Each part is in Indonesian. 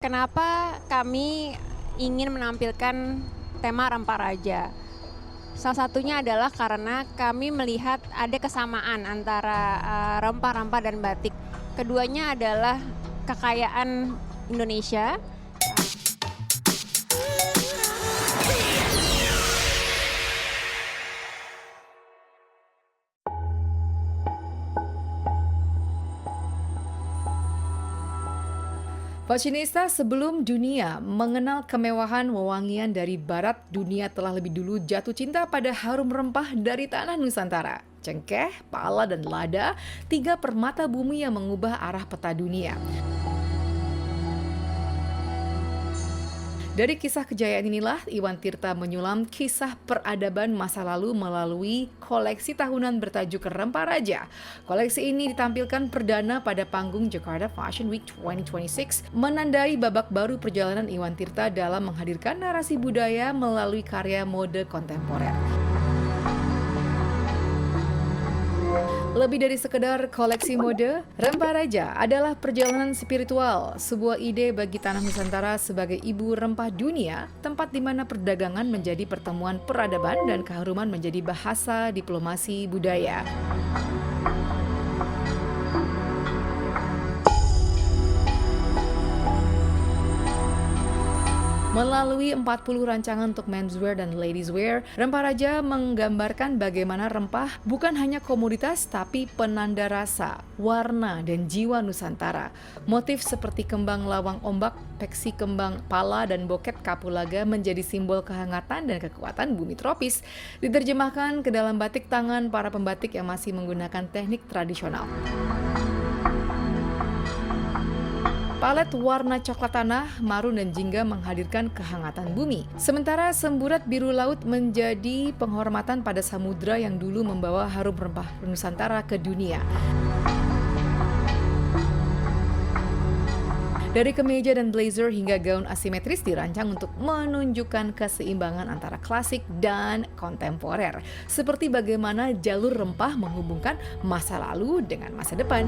Kenapa kami ingin menampilkan tema Rempah Raja? Salah satunya adalah karena kami melihat ada kesamaan antara rempah-rempah dan batik. Keduanya adalah kekayaan Indonesia. Fashionista sebelum dunia mengenal kemewahan wewangian dari barat, dunia telah lebih dulu jatuh cinta pada harum rempah dari tanah Nusantara. Cengkeh, pala, dan lada, tiga permata bumi yang mengubah arah peta dunia. Dari kisah kejayaan inilah Iwan Tirta menyulam kisah peradaban masa lalu melalui koleksi tahunan bertajuk Rempah Raja. Koleksi ini ditampilkan perdana pada panggung Jakarta Fashion Week 2026, menandai babak baru perjalanan Iwan Tirta dalam menghadirkan narasi budaya melalui karya mode kontemporer. Lebih dari sekedar koleksi mode, Rempah Raja adalah perjalanan spiritual, sebuah ide bagi tanah Nusantara sebagai ibu rempah dunia, tempat di mana perdagangan menjadi pertemuan peradaban dan keharuman menjadi bahasa diplomasi budaya. Melalui 40 rancangan untuk menswear dan ladieswear, Rempah Raja menggambarkan bagaimana rempah bukan hanya komoditas tapi penanda rasa, warna, dan jiwa Nusantara. Motif seperti kembang lawang ombak, peksi kembang pala, dan boket kapulaga menjadi simbol kehangatan dan kekuatan bumi tropis, diterjemahkan ke dalam batik tangan para pembatik yang masih menggunakan teknik tradisional. Palet warna coklat tanah, marun, dan jingga menghadirkan kehangatan bumi. Sementara semburat biru laut menjadi penghormatan pada samudra yang dulu membawa harum rempah Nusantara ke dunia. Dari kemeja dan blazer hingga gaun asimetris dirancang untuk menunjukkan keseimbangan antara klasik dan kontemporer. Seperti bagaimana jalur rempah menghubungkan masa lalu dengan masa depan.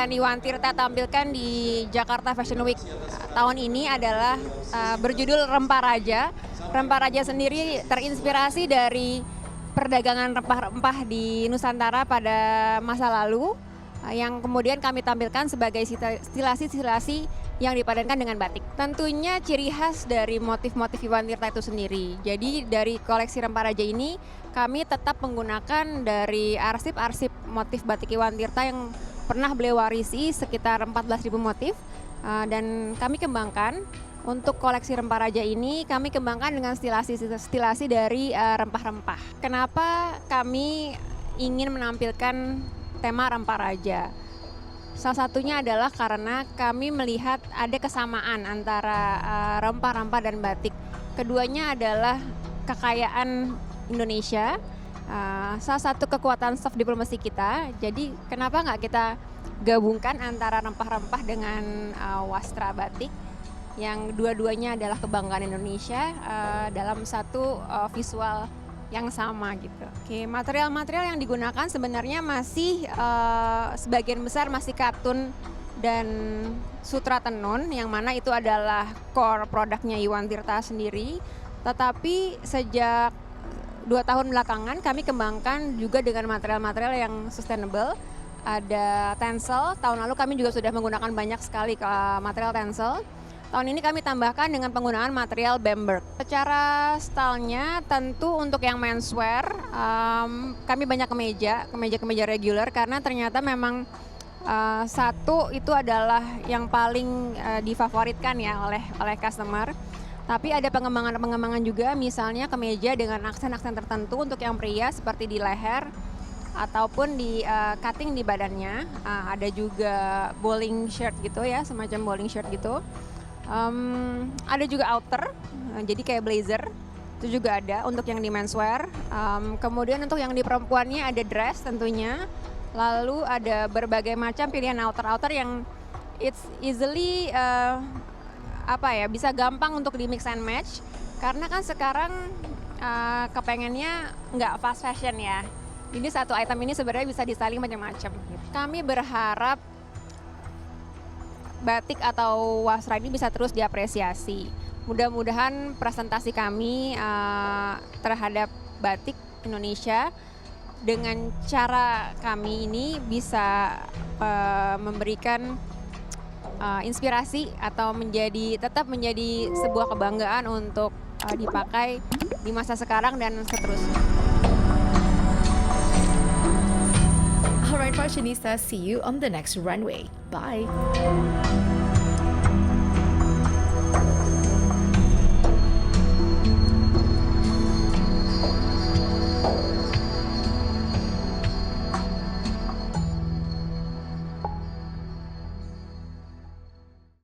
akan Iwan Tirta tampilkan di Jakarta Fashion Week tahun ini adalah berjudul Rempah Raja. Rempah Raja sendiri terinspirasi dari perdagangan rempah-rempah di Nusantara pada masa lalu yang kemudian kami tampilkan sebagai stilasi-stilasi yang dipadankan dengan batik. Tentunya ciri khas dari motif-motif Iwan Tirta itu sendiri. Jadi dari koleksi Rempah Raja ini kami tetap menggunakan dari arsip-arsip motif batik Iwan Tirta yang pernah beliau warisi sekitar 14.000 motif dan kami kembangkan. Untuk koleksi Rempah Raja ini kami kembangkan dengan stilasi dari rempah-rempah. Kenapa kami ingin menampilkan tema Rempah Raja? Salah satunya adalah karena kami melihat ada kesamaan antara rempah-rempah dan batik. Keduanya adalah kekayaan Indonesia, salah satu kekuatan soft diplomasi kita. Jadi kenapa nggak kita gabungkan antara rempah-rempah dengan wastra batik yang dua-duanya adalah kebanggaan Indonesia dalam satu visual yang sama gitu. Oke, material-material yang digunakan sebenarnya masih sebagian besar masih katun dan sutra tenun, yang mana itu adalah core produknya Iwan Tirta sendiri. Tetapi sejak 2 tahun belakangan kami kembangkan juga dengan material-material yang sustainable. Ada tencel, tahun lalu kami juga sudah menggunakan banyak sekali material tencel. Tahun ini kami tambahkan dengan penggunaan material Bamberg. Secara stylenya tentu untuk yang menswear kami banyak kemeja reguler karena ternyata memang satu itu adalah yang paling difavoritkan ya oleh customer. Tapi ada pengembangan juga, misalnya kemeja dengan aksen-aksen tertentu untuk yang pria seperti di leher ataupun di cutting di badannya. Ada juga bowling shirt gitu ya, semacam bowling shirt gitu. Ada juga outer, jadi kayak blazer, itu juga ada untuk yang di menswear. Kemudian untuk yang di perempuannya ada dress tentunya. Lalu ada berbagai macam pilihan outer yang it's easily bisa gampang untuk di mix and match. Karena kan sekarang kepengennya nggak fast fashion ya. Jadi satu item ini sebenarnya bisa distyling macam-macam. Kami berharap batik atau wastra ini bisa terus diapresiasi. Mudah-mudahan presentasi kami terhadap batik Indonesia dengan cara kami ini bisa memberikan inspirasi atau tetap menjadi sebuah kebanggaan untuk dipakai di masa sekarang dan seterusnya. Alright, fashionista, see you on the next runway. Bye.